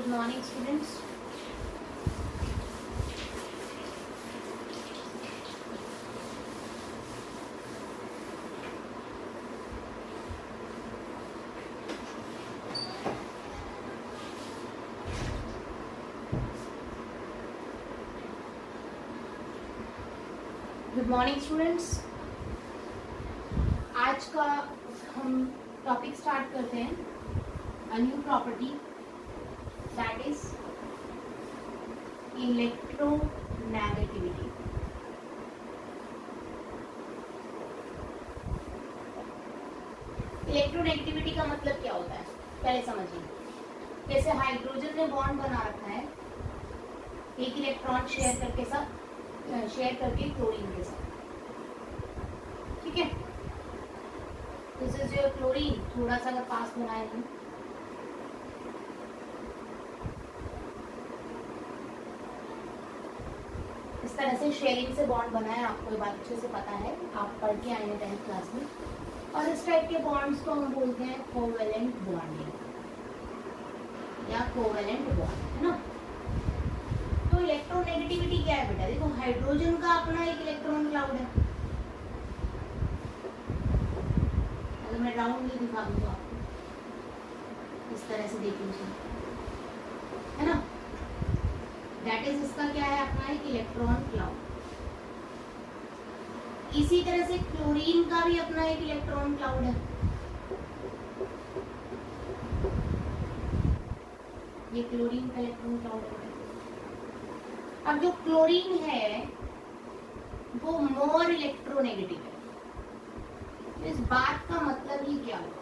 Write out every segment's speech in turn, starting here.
Good morning, students. Good morning students. आज का हम टॉपिक स्टार्ट करते हैं. A new property that is electronegativity. Electronegativity का मतलब क्या होता है पहले समझिए. जैसे हाइड्रोजन ने बॉन्ड बना रखा है एक इलेक्ट्रॉन शेयर करके क्लोरीन के साथ. ठीक है, दिस इज योर क्लोरीन. थोड़ा सा अगर पास बनाए हम, इस तरह से शेयरिंग से बॉन्ड बना है. आपको ये बात अच्छे से पता है, आप पढ़ के आए हैं 10th क्लास में. और इस टाइप के बॉन्ड्स को हम बोलते हैं कोवेलेंट बॉन्डिंग या कोवेलेंट बॉन्ड, है ना. तो इलेक्ट्रोनेगेटिविटी क्या है बेटा? देखो, हाइड्रोजन का अपना एक इलेक्ट्रॉन क्लाउड है. अगर मैं राउंडली दिखा दूँ आपको, इस तरह से देख लीजिए, है ना. दैट इज इसका क्या है? अपना एक इलेक्ट्रॉन क्लाउड. इसी तरह से क्लोरीन का भी अपना एक इलेक्ट्रॉन क्लाउड है. ये क्लोरीन का इलेक्ट्रॉन क्लाउड है. अब जो क्लोरीन है वो मोर इलेक्ट्रोनेगेटिव है. इस बात का मतलब ही क्या हुआ?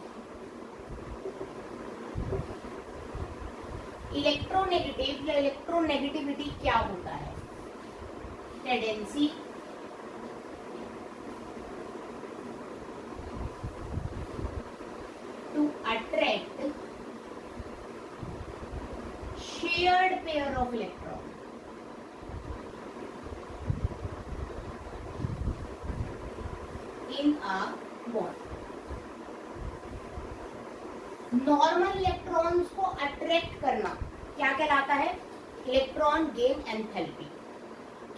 इलेक्ट्रोनेगेटिव या इलेक्ट्रोनेगेटिविटी क्या होता है? Tendency to attract shared pair of electron in a bond. Normal electrons को अट्रैक्ट करना क्या कहलाता है? Electron gain enthalpy.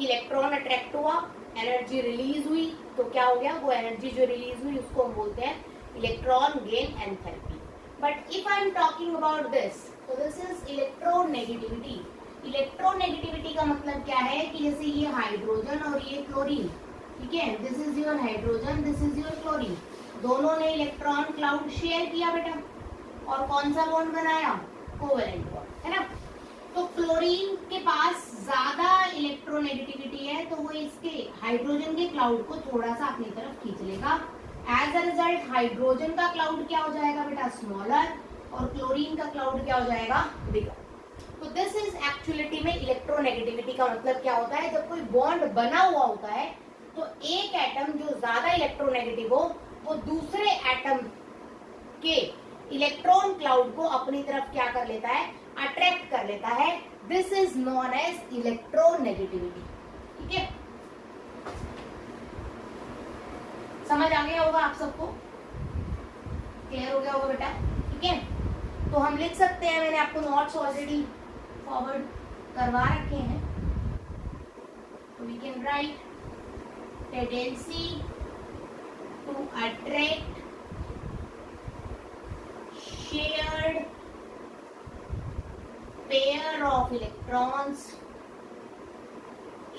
Electron attract हुआ, एनर्जी रिलीज हुई, तो क्या हो गया? वो एनर्जी जो रिलीज हुई उसको हम बोलते हैं electron gain enthalpy. But if I am talking about this, तो दिस इज इलेक्ट्रोनेगेटिविटी. इलेक्ट्रोनेगेटिविटी का मतलब क्या है कि जैसे ये हाइड्रोजन और ये क्लोरीन, ठीक है, this is your hydrogen, this is your chlorine, दोनों ने इलेक्ट्रॉन क्लाउड शेयर किया बेटा, और कौन सा बॉन्ड बनाया? कोवेलेंट बॉन्ड, है ना. तो क्लोरीन के पास ज्यादा इलेक्ट्रोनेगेटिविटी है, तो वो इसके हाइड्रोजन के क्लाउड को थोड़ा सा अपनी तरफ खींच लेगा. एज अ रिजल्ट हाइड्रोजन का क्लाउड क्या हो जाएगा बेटा? स्मॉलर. और क्लोरीन का क्लाउड क्या हो जाएगा? बिगर. तो दिस इज एक्चुअलिटी में इलेक्ट्रोनेगेटिविटी का मतलब क्या होता है? जब कोई बॉन्ड बना हुआ होता है तो एक एटम जो ज्यादा इलेक्ट्रोनेगेटिव हो वो दूसरे एटम के इलेक्ट्रॉन क्लाउड को अपनी तरफ क्या कर लेता है? अट्रैक्ट कर लेता है. This is known as electronegativity. ठीक है, समझ आ गया होगा आप सबको? क्लियर हो गया होगा बेटा? ठीक है, तो हम लिख सकते हैं, मैंने आपको नोट्स ऑलरेडी फॉरवर्ड करवा रखे हैं. We can write tendency to attract shared pair of electrons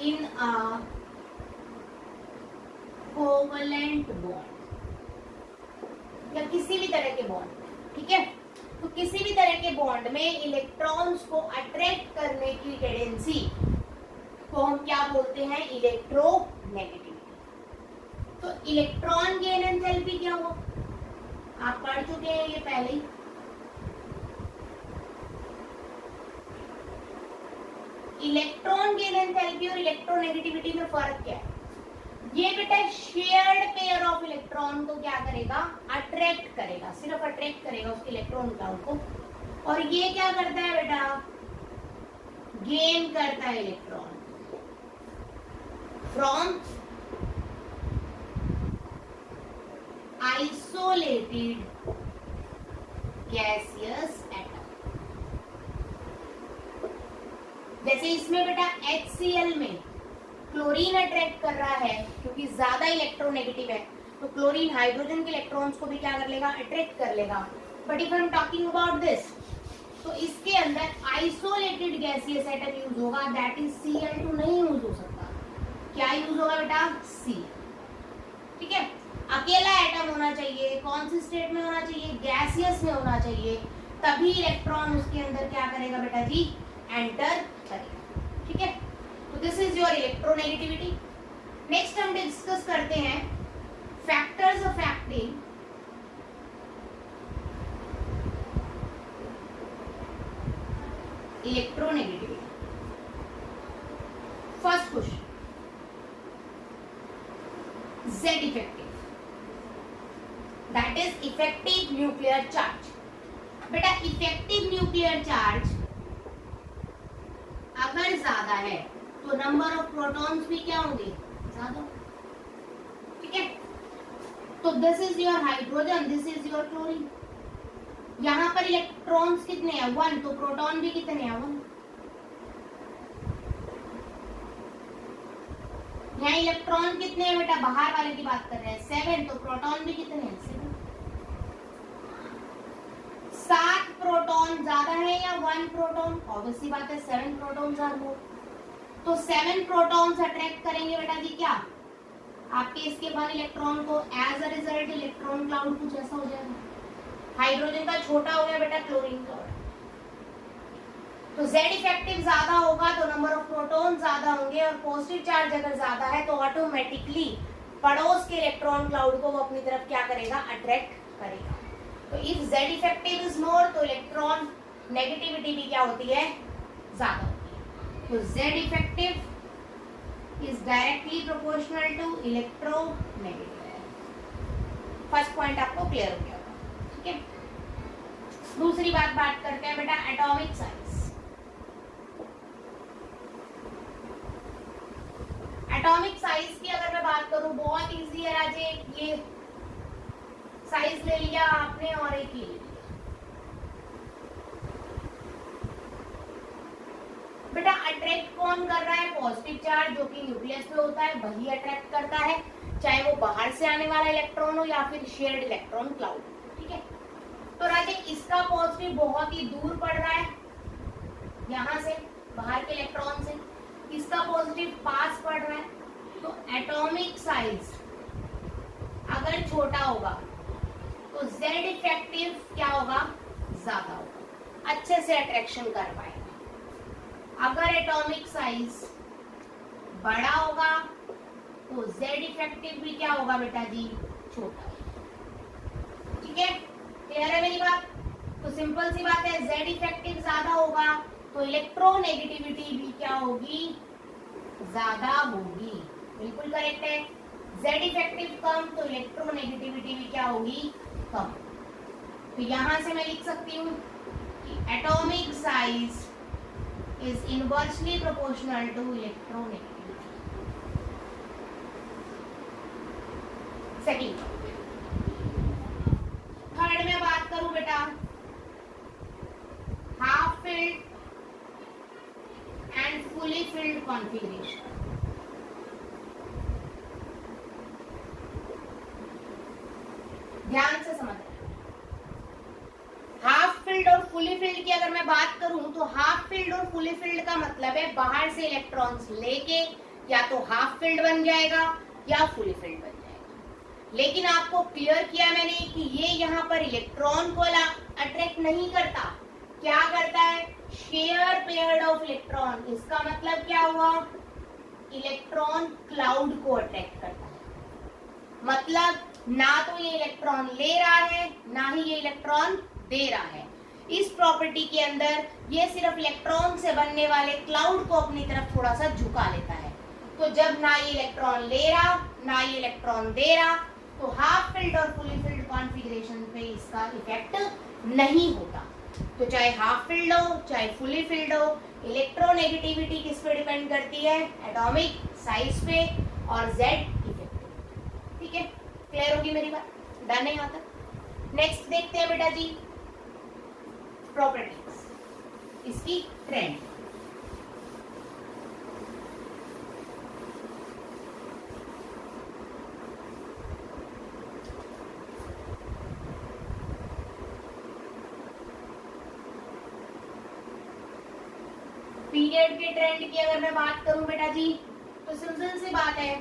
in a covalent bond या किसी भी तरह के बॉन्ड. ठीक है, तो किसी भी तरह के बॉन्ड में इलेक्ट्रॉन्स को अट्रैक्ट करने की टेंडेंसी को हम क्या बोलते हैं? इलेक्ट्रोनेगेटिविटी. तो इलेक्ट्रॉन गेन एंथैल्पी क्या हुआ? आप पढ़ चुके हैं ये पहले ही. इलेक्ट्रॉन गेन एंथैल्पी और इलेक्ट्रोनेगेटिविटी में फर्क क्या है? ये बेटा शेयर्ड पेयर ऑफ इलेक्ट्रॉन को क्या करेगा? अट्रैक्ट करेगा, सिर्फ अट्रैक्ट करेगा उसके इलेक्ट्रॉन क्लाउड को. और ये क्या करता है बेटा? गेन करता है electron from isolated gaseous atom. जैसे इसमें बेटा HCl में क्लोरीन अट्रैक्ट कर रहा है क्योंकि ज्यादा इलेक्ट्रोनेगेटिव है, तो क्लोरीन हाइड्रोजन के इलेक्ट्रॉन्स को भी क्या कर लेगा, अट्रैक्ट कर लेगा। But if I am talking about this, तो इसके अंदर आइसोलेटेड गैसियस एटम यूज होगा, दैट इज Cl2 नहीं यूज हो सकता। क्या यूज होगा बेटा, C। ठीक है, अकेला एटम होना चाहिए, कौन सी स्टेट में होना चाहिए, गैसियस में होना चाहिए, तभी इलेक्ट्रॉन उसके अंदर क्या करेगा बेटा जी, एंटर करेगा। ठीक है, तो this is your electronegativity. Next हम डिस्कस करते हैं factors affecting electronegativity. First question, Z effective, that is effective nuclear charge. बेटा इफेक्टिव न्यूक्लियर चार्ज अगर ज्यादा है तो नंबर ऑफ प्रोटॉन्स भी क्या होंगे, ज्यादा। ठीक है, तो this is your hydrogen, this is your chlorine. यहां पर इलेक्ट्रॉन्स कितने हैं, 1, तो प्रोटॉन भी कितने हैं, 1। यहाँ इलेक्ट्रॉन कितने हैं बेटा, बाहर वाले की बात कर रहे हैं, 7, तो प्रोटॉन भी कितने हैं, 7। 7 प्रोटॉन ज्यादा है या 1 प्रोटॉन, ऑब्वियसली बात है 7 प्रोटॉन्स आर मोर। तो 7 प्रोटॉन्स अट्रैक्ट करेंगे बेटा जी क्या, आपके इसके 1 इलेक्ट्रॉन को, as a result electron cloud कुछ ऐसा हो जाएगा। हाइड्रोजन का छोटा हो गया बेटा, क्लोरीन का। तो Z इफेक्टिव ज्यादा होगा तो नंबर ऑफ प्रोटॉन ज्यादा होंगे, और पॉजिटिव चार्ज अगर ज्यादा है तो ऑटोमेटिकली पड़ोस के इलेक्ट्रॉन क्लाउड को वो अपनी तरफ क्या करेगा, अट्रैक्ट करेगा। तो if Z effective is more तो इलेक्ट्रॉन नेगेटिविटी भी क्या होती है, ज्यादा होती है। तो Z effective is directly proportional to electronegative. First point आपको क्लियर हो गया होगा। ठीक है, दूसरी बात करते हैं बेटा एटॉमिक साइज। एटॉमिक साइज की अगर मैं बात करूं, बहुत इजी है राजे, ये साइज ले लिया आपने और एक ले लिया। बेटा अट्रैक्ट कौन कर रहा है, पॉजिटिव चार्ज जो कि न्यूक्लियस पे होता है वही अट्रैक्ट करता है, चाहे वो बाहर से आने वाला इलेक्ट्रॉन हो या फिर शेयर्ड इलेक्ट्रॉन क्लाउड। ठीक है, तो राजे इसका पॉजिटिव बहुत ही दूर पड़ रहा है यहां से, बाहर के इलेक्ट्रॉन से, इसका पॉजिटिव पास पड़ रहा है। तो एटॉमिक साइज अगर छोटा होगा तो Z इफेक्टिव क्या होगा, ज्यादा होगा, अच्छे से अट्रैक्शन कर पाएगा। अगर एटॉमिक साइज बड़ा होगा तो Z इफेक्टिव भी क्या होगा बेटा जी, छोटा। ठीक है, क्लियर है मेरी बात। तो सिंपल सी बात है, Z इफेक्टिव ज्यादा होगा तो इलेक्ट्रोनेगेटिविटी भी क्या होगी, ज्यादा होगी। बिल्कुल करेक्ट है। Z इफेक्टिव कम तो इलेक्ट्रोनेगेटिविटी भी क्या होगी, कम। तो यहां से मैं लिख सकती हूँ कि atomic size is inversely proportional to electronegativity. Second. Third में बात करूं बेटा half filled and fully filled configuration. ध्यान से समझना। हाफ फिल्ड और फुली फिल्ड की अगर मैं बात करूं तो हाफ फिल्ड और फुली फिल्ड का मतलब है बाहर से इलेक्ट्रॉन्स लेके या तो हाफ फिल्ड बन जाएगा या फुली फिल्ड बन जाएगा। लेकिन आपको क्लियर किया मैंने कि ये यहाँ पर इलेक्ट्रॉन को अट्रैक्ट नहीं करता, क्या करता है, शेयर पेयर ऑफ इलेक्ट्रॉन। इसका मतलब क्या हुआ, इलेक्ट्रॉन क्लाउड को अट्रैक्ट करता है। मतलब ना तो ये इलेक्ट्रॉन ले रहा है ना ही ये इलेक्ट्रॉन दे रहा है। इस प्रॉपर्टी के अंदर ये सिर्फ इलेक्ट्रॉन से बनने वाले क्लाउड को अपनी तरफ थोड़ा सा झुका लेता है। तो जब ना ये इलेक्ट्रॉन ले रहा ना ये इलेक्ट्रॉन दे रहा तो हाफ फिल्ड और फुली फिल्ड कॉन्फ़िगरेशन पे इसका इफेक्ट नहीं होता। तो चाहे हाफ फिल्ड हो चाहे फुली फिल्ड हो, इलेक्ट्रोनेगेटिविटी किस पे डिपेंड करती है, एटॉमिक साइज पे और Z इफेक्टिव। ठीक है, क्लियर होगी मेरी बात, डन है यहाँ तक। नेक्स्ट देखते हैं बेटा जी प्रॉपर्टीज, इसकी ट्रेंड। पीरियड के ट्रेंड की अगर मैं बात करूं बेटा जी, तो सिंपल सी बात है,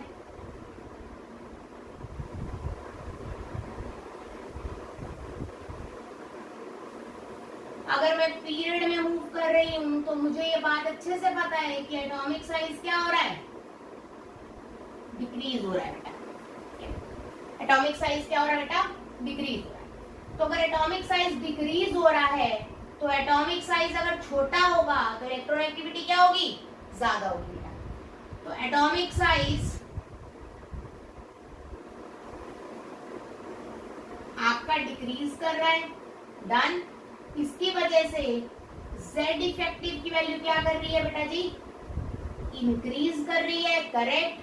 अगर मैं पीरियड में मूव कर रही हूं तो मुझे ये बात अच्छे से पता है कि एटॉमिक साइज क्या हो रहा है, डिक्रीज हो रहा है बेटा। एटॉमिक साइज क्या हो रहा है बेटा, डिक्रीज हो रहा है। तो अगर एटॉमिक साइज डिक्रीज हो रहा है, तो एटॉमिक साइज अगर छोटा होगा तो इलेक्ट्रोनेगेटिविटी क्या होगी, ज्यादा होगी बेटा। तो एटॉमिक साइज आपका डिक्रीज कर रहा है, डन। इसकी वजह से Z इफेक्टिव की वैल्यू क्या कर रही है बेटा जी, इंक्रीज कर रही है, करेक्ट।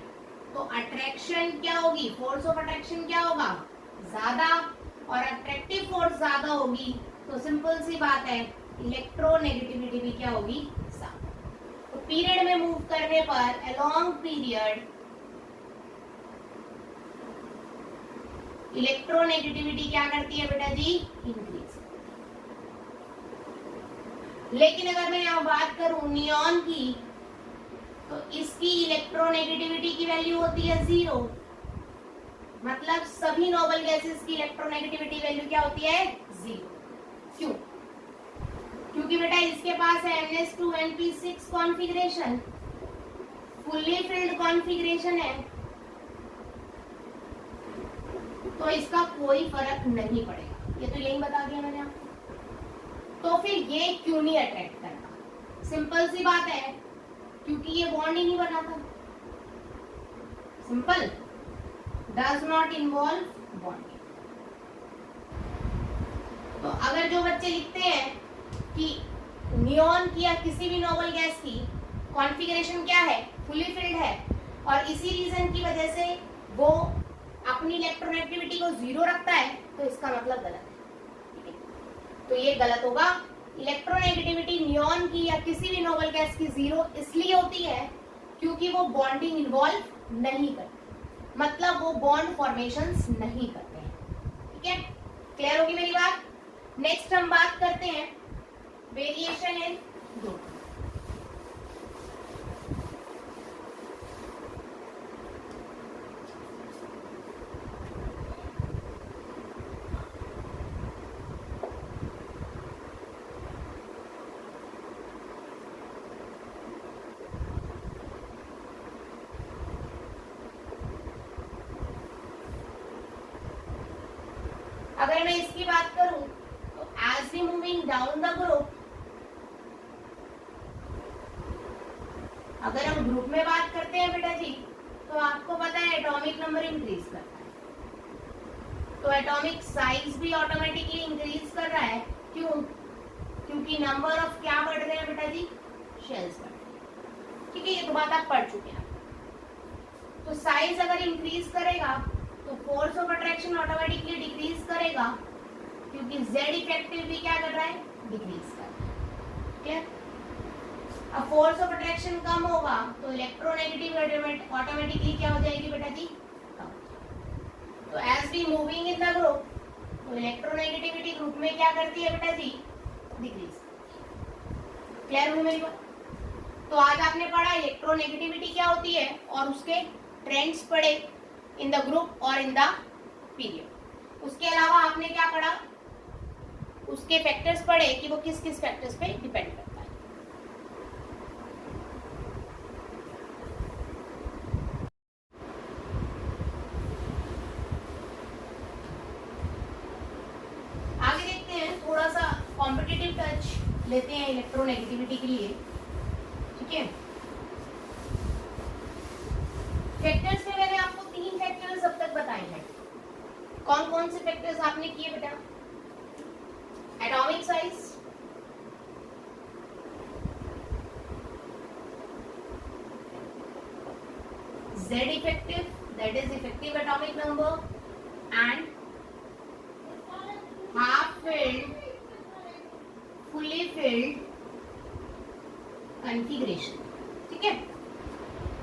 तो अट्रैक्शन क्या होगी, फोर्स ऑफ अट्रैक्शन क्या होगा, ज्यादा, और अट्रैक्टिव फोर्स ज्यादा होगी तो सिंपल सी बात है इलेक्ट्रोनेगेटिविटी भी क्या होगी, ज्यादा। तो पीरियड में मूव करने पर अलोंग पीरियड इलेक्ट्रोनेगेटिविटी क्या करती है बेटा जी, इंक्रीज। लेकिन अगर मैं यहाँ बात करूं नियॉन की, तो इसकी इलेक्ट्रोनेगेटिविटी की वैल्यू होती है 0। मतलब सभी नोबल गैसेस की इलेक्ट्रोनेगेटिविटी वैल्यू क्या होती है, 0। क्यों, क्योंकि बेटा इसके पास है NH2NP6 configuration, fully filled configuration है, तो इसका कोई फर्क नहीं पड़ेगा। ये तो यही बता दिया मैंने आपको। तो फिर ये क्यों नहीं अट्रैक्ट करता, सिंपल सी बात है, क्योंकि ये बॉन्ड ही नहीं बनाता। Simple, does not involve bonding. तो अगर जो बच्चे लिखते हैं कि नियॉन की या किसी भी नोबल गैस की कॉन्फ़िगरेशन क्या है, फुली फिल्ड है, और इसी रीजन की वजह से वो अपनी इलेक्ट्रोनेगेटिविटी को 0 रखता है, तो इसका मतलब गलत है, ठीक है। तो ये गलत होगा। इलेक्ट्रोनेगेटिविटी नियॉन की या किसी भी नोबल गैस की 0 इसलिए होती है क्योंकि वो बॉन्डिंग इन्वॉल्व नहीं करते, मतलब वो बॉन्ड फॉर्मेशंस नहीं करते हैं, ठीक है। क्लियर होगी मेरी बात। नेक्स्ट हम बात करते हैं वेरिएशन इन ग्रुप। अगर मैं इसकी बात करूं तो as we moving down the group, अगर हम ग्रुप में बात करते हैं बेटा जी, तो आपको पता है एटॉमिक नंबर इंक्रीज करता है, तो एटॉमिक साइज भी ऑटोमेटिकली इंक्रीज कर रहा है। क्यों, क्योंकि नंबर ऑफ क्या बढ़ रहे हैं बेटा जी, शेल्स बढ़ रहे हैं, ठीक है। ये तो बात आप पढ़ चुके हैं। तो साइज अगर इंक्रीज करेगा तो force of attraction automatically decrease करेगा, क्योंकि Z इफेक्टिव भी क्या कर रहा है, डिक्रीज कर रहा है, ठीक है। अब फोर्स ऑफ अट्रैक्शन कम होगा तो इलेक्ट्रोनेगेटिव ऑटोमेटिकली क्या हो जाएगी बेटा जी, कम। तो as we moving in the group, तो इलेक्ट्रोनेगेटिविटी ग्रुप में क्या करती है बेटा जी, डिक्रीज। क्लियर हुई मेरी बात। तो आज आपने पढ़ा इलेक्ट्रोनेगेटिविटी क्या होती है और उसके ट्रेंड्स पढ़े इन द ग्रुप और इन द पीरियड। उसके अलावा आपने क्या पढ़ा, उसके फैक्टर्स पढ़े कि वो किस किस फैक्टर्स पे डिपेंड करता है। आगे देखते हैं, थोड़ा सा कॉम्पिटिटिव टच लेते हैं इलेक्ट्रोनेगेटिविटी के लिए, ठीक है। फैक्टर्स में मैंने आपको 3 फैक्टर्स अब तक बताए हैं। कौन कौन से फैक्टर्स आपने किए बेटा, atomic size, Z effective, that is effective atomic number, and half filled, fully filled configuration, ठीक है।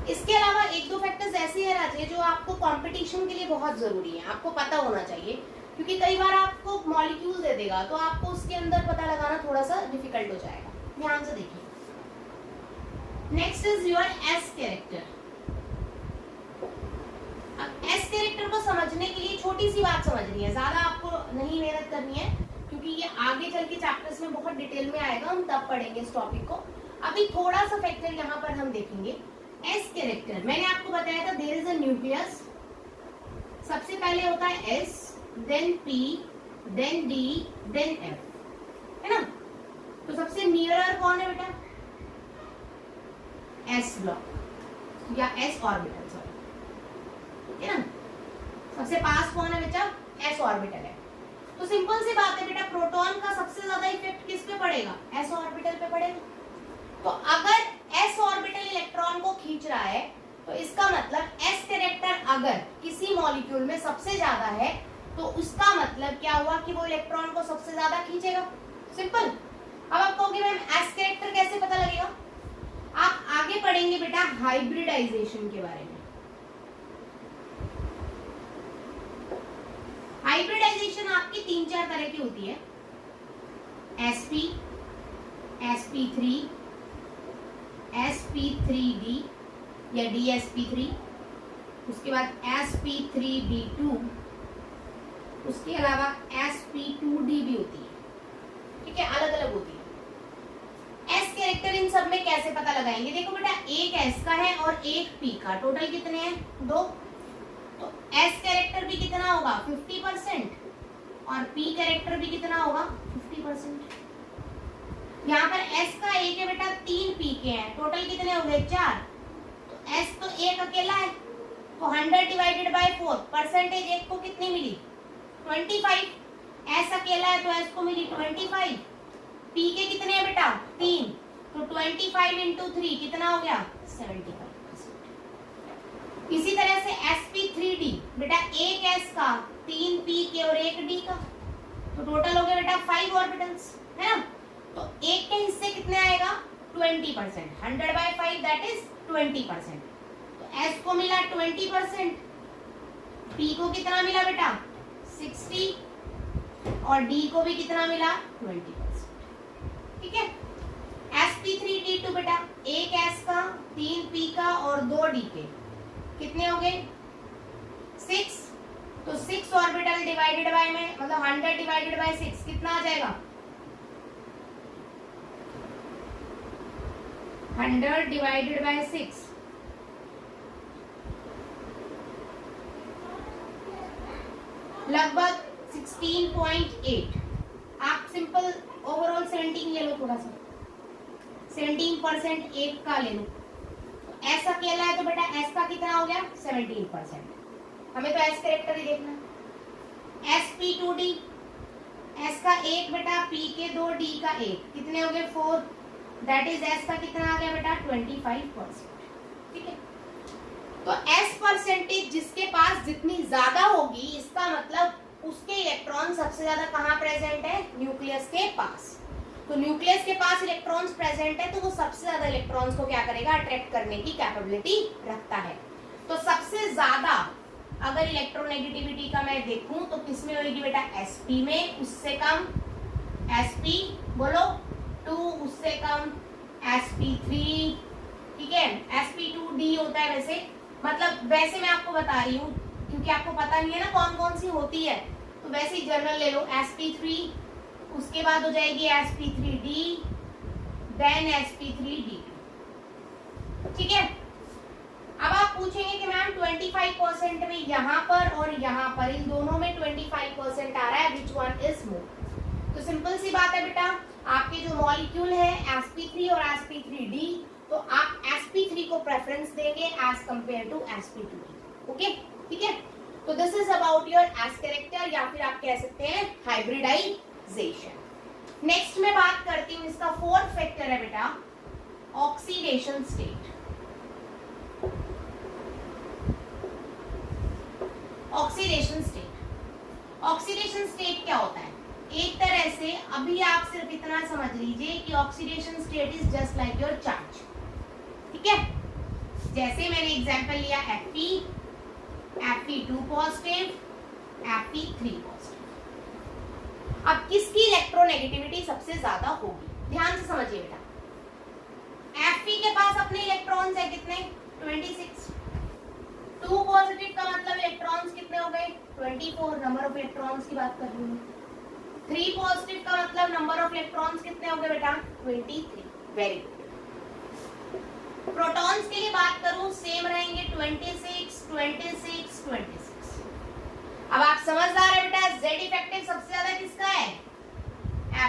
इसके अलावा एक दो फैक्टर्स ऐसे हैं राजे जो आपको कंपटीशन के लिए बहुत जरूरी है, आपको पता होना चाहिए, क्योंकि कई बार आपको मॉलिक्यूल दे देगा तो आपको उसके अंदर पता लगाना थोड़ा सा डिफिकल्ट हो जाएगा। ध्यान से देखिए, next is your S character. अब एस कैरेक्टर को समझने के लिए छोटी सी बात समझनी है, ज्यादा आपको नहीं मेहनत करनी है, क्योंकि ये आगे चल के चैप्टर्स में बहुत डिटेल में आएगा, हम तब पढ़ेंगे इस टॉपिक को। अभी थोड़ा सा फैक्टर यहाँ पर हम देखेंगे। एस कैरेक्टर मैंने आपको बताया था, देयर इज अ न्यूक्लियस, सबसे पहले होता है S, then P, then D, then F, है ना। तो सबसे नियरर कौन है बेटा? एस ब्लॉक या एस ऑर्बिटल, सॉरी, है ना। सबसे पास कौन है बेटा? एस ऑर्बिटल है। तो सिंपल सी बात है बेटा, प्रोटॉन का सबसे ज्यादा इफेक्ट किस पे पड़ेगा? एस ऑर्बिटल पे पड़ेगा। तो अगर एस ऑर्बिटल इलेक्ट्रॉन को खींच रहा है, तो इसका मतलब एस कैरेक्टर अगर किसी मॉलिक्यूल में सबसे ज्यादा है, तो उसका मतलब क्या हुआ कि वो इलेक्ट्रॉन को सबसे ज्यादा खींचेगा। सिंपल। अब आप कहोगे मैम एस कैरेक्टर कैसे पता लगेगा? आप आगे पढ़ेंगे बेटा हाइब्रिडाइजेशन के बारे में। हाइब्रिडाइजेशन आपकी 3-4 तरह की होती है, sp, sp3, sp3d या dsp3, उसके बाद sp3d2, उसके अलावा sp2d भी होती है, ठीक है, अलग अलग होती है। एस कैरेक्टर इन सब में कैसे पता लगाएंगे? देखो बेटा, एक एस का है और एक पी का, टोटल कितने हैं? 2। तो एस कैरेक्टर भी कितना होगा? 50%, और पी कैरेक्टर भी कितना होगा? 50%। यहाँ पर एस का एक है बेटा, 3 पी के हैं, टोटल कितने हो गए? 4। तो एस तो एक अकेला है, तो 100 डिवाइडेड बाय 4, परसेंटेज एक को कितनी मिली? 25। एस अकेला है तो एस को मिली 25। पी के कितने हैं बेटा? 3, तो 25 इंटू 3 कितना हो गया? 75%। इसी तरह से sp3d बेटा, एक एस का, 3 पी के और एक डी का, तो टोटल हो गया बेटा 5 ऑर्बिटल्स, है ना। तो एक के हिस्से कितने आएगा? 20%, 100 बाय 5 दैट इज 20%। तो एस को मिला 20%, पी को कितना मिला बेटा? 60, और डी को भी कितना मिला? 20%, ठीक है। sp3d2 बेटा, एक एस का, 3 पी का और 2 डी के, कितने हो गए? 6। तो 6 ऑर्बिटल डिवाइडेड बाय में, मतलब 100 डिवाइडेड बाय 6 कितना आ जाएगा? 100 डिवाइडेड बाय 6 लगभग 16.8। आप सिंपल ओवरऑल 17 ले लो, थोड़ा सा 17% एक का ले लो। एस अकेला है तो बेटा एस का कितना हो गया? 17%। हमें तो एस कैरेक्टर ही देखना है। sp2d, एस का एक बेटा, पी के 2, डी का एक, कितने हो गए? 4, दैट इज एस का कितना आ गया बेटा? 25%, ठीक है। तो एस परसेंटेज जिसके पास जितनी ज्यादा होगी, इसका मतलब उसके इलेक्ट्रॉन सबसे ज्यादा कहाँ प्रेजेंट है? न्यूक्लियस के पास। तो न्यूक्लियस के पास इलेक्ट्रॉन्स प्रेजेंट है, तो वो सबसे ज्यादा इलेक्ट्रॉन्स को क्या करेगा? अट्रैक्ट करने की कैपेबिलिटी रखता है। तो सबसे ज्यादा अगर इलेक्ट्रोनेगेटिविटी का मैं देखूं तो किसमें होगी बेटा? sp में, उससे कम sp, बोलो 2, उससे कम sp3, ठीक है। sp2d होता है वैसे, मतलब वैसे मैं आपको बता रही हूँ क्योंकि आपको पता नहीं है ना कौन कौन सी होती है, तो वैसे ही जनरल ले लो। sp3, उसके बाद हो जाएगी sp3d, देन sp3d, ठीक है। अब आप पूछेंगे कि मैम 25% में यहाँ पर और यहाँ पर, इन दोनों में 25% आ रहा है, विच वन इज मोर? तो सिंपल सी बात है बेटा, आपके जो मॉलिक्यूल है sp3 और sp3d, तो आप sp3 को प्रेफरेंस देंगे as compare to sp2d, okay, ठीक है। तो this is about your S character, या फिर आप कह सकते हैं हाइब्रिडाइजेशन। नेक्स्ट मैं बात करती हूँ, इसका 4th फैक्टर है बेटा oxidation state. Oxidation state, oxidation state क्या होता है? एक तरह से अभी आप सिर्फ इतना समझ लीजिए कि oxidation state is just like your charge, ठीक है। जैसे मैंने एग्जांपल लिया Fe, Fe2 positive, Fe3 positive. अब किसकी इलेक्ट्रोनेगेटिविटी सबसे ज्यादा होगी? ध्यान से समझिए बेटा, Fe के पास अपने इलेक्ट्रॉन्स है कितने 26। 2 पॉजिटिव का मतलब इलेक्ट्रॉन्स कितने हो गए 24, नंबर ऑफ इलेक्ट्रॉन्स की बात कर रही हूँ। 3 पॉजिटिव का मतलब नंबर ऑफ इलेक्ट्रॉन्स कितने हो गए बेटा 23। Very good. प्रोटॉन्स के लिए बात करूं सेम रहेंगे 26, 26, 26। अब आप समझदार है बेटा, Z इफेक्टिव सबसे ज्यादा किसका है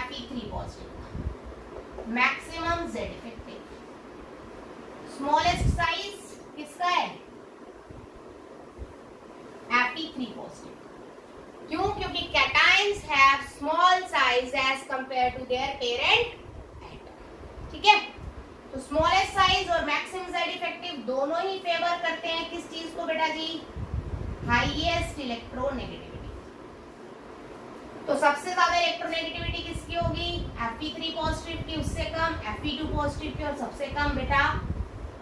Fe3 positive, maximum Z effective. Smallest size किसका है Fe3 पॉजिटिव। क्यों? क्योंकि cations have small size as compare to their parent atom. ठीक है, तो स्मॉलेस्ट साइज और मैक्सिमम Z इफेक्टिव दोनों ही फेवर करते हैं किस चीज को बेटा जी, हाईएस्ट इलेक्ट्रोनेगेटिविटी। तो सबसे ज्यादा इलेक्ट्रोनेगेटिविटी किसकी होगी Fe3 पॉजिटिव की, उससे कम Fe2 पॉजिटिव की, और सबसे कम बेटा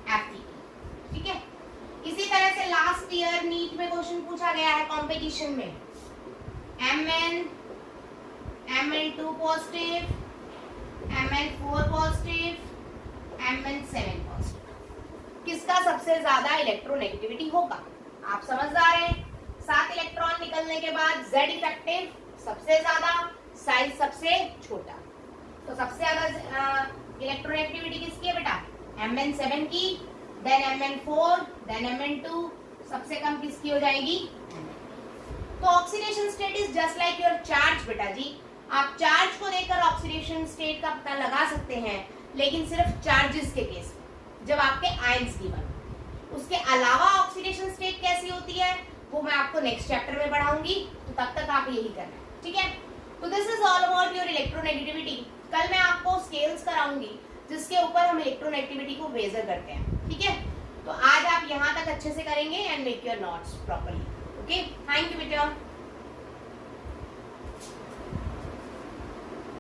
Fe। ठीक है, इसी तरह से लास्ट ईयर नीट में क्वेश्चन पूछा गया है कंपटीशन में, Mn2 positive, Mn4 positive, Mn7 positive, किसका सबसे ज्यादा इलेक्ट्रोनेगेटिविटी होगा। आप समझदार हैं, 7 इलेक्ट्रॉन निकलने के बाद Z इफेक्टिव सबसे ज्यादा, साइज सबसे छोटा, तो सबसे ज्यादा इलेक्ट्रोनेगेटिविटी किसकी है बेटा Mn7 की, देन Mn4, देन Mn2, सबसे कम किसकी हो जाएगी। तो oxidation state is just like your charge बेटा जी। आप चार्ज को देखकर ऑक्सीडेशन स्टेट का पता लगा सकते हैं, लेकिन सिर्फ चार्जेस के केस में जब आपके आयंस की बने। उसके अलावा ऑक्सीडेशन स्टेट कैसी होती है वो मैं आपको नेक्स्ट चैप्टर में पढ़ाऊंगी, तो तब तक आप यही करना है। ठीक है, तो this is all about your electronegativity. कल मैं आपको स्केल्स कराऊंगी जिसके ऊपर हम इलेक्ट्रोनेगेटिविटी को मेजर करते हैं। ठीक है, तो आज आप यहाँ तक अच्छे से करेंगे and make your notes properly. Okay, thank you बेटा।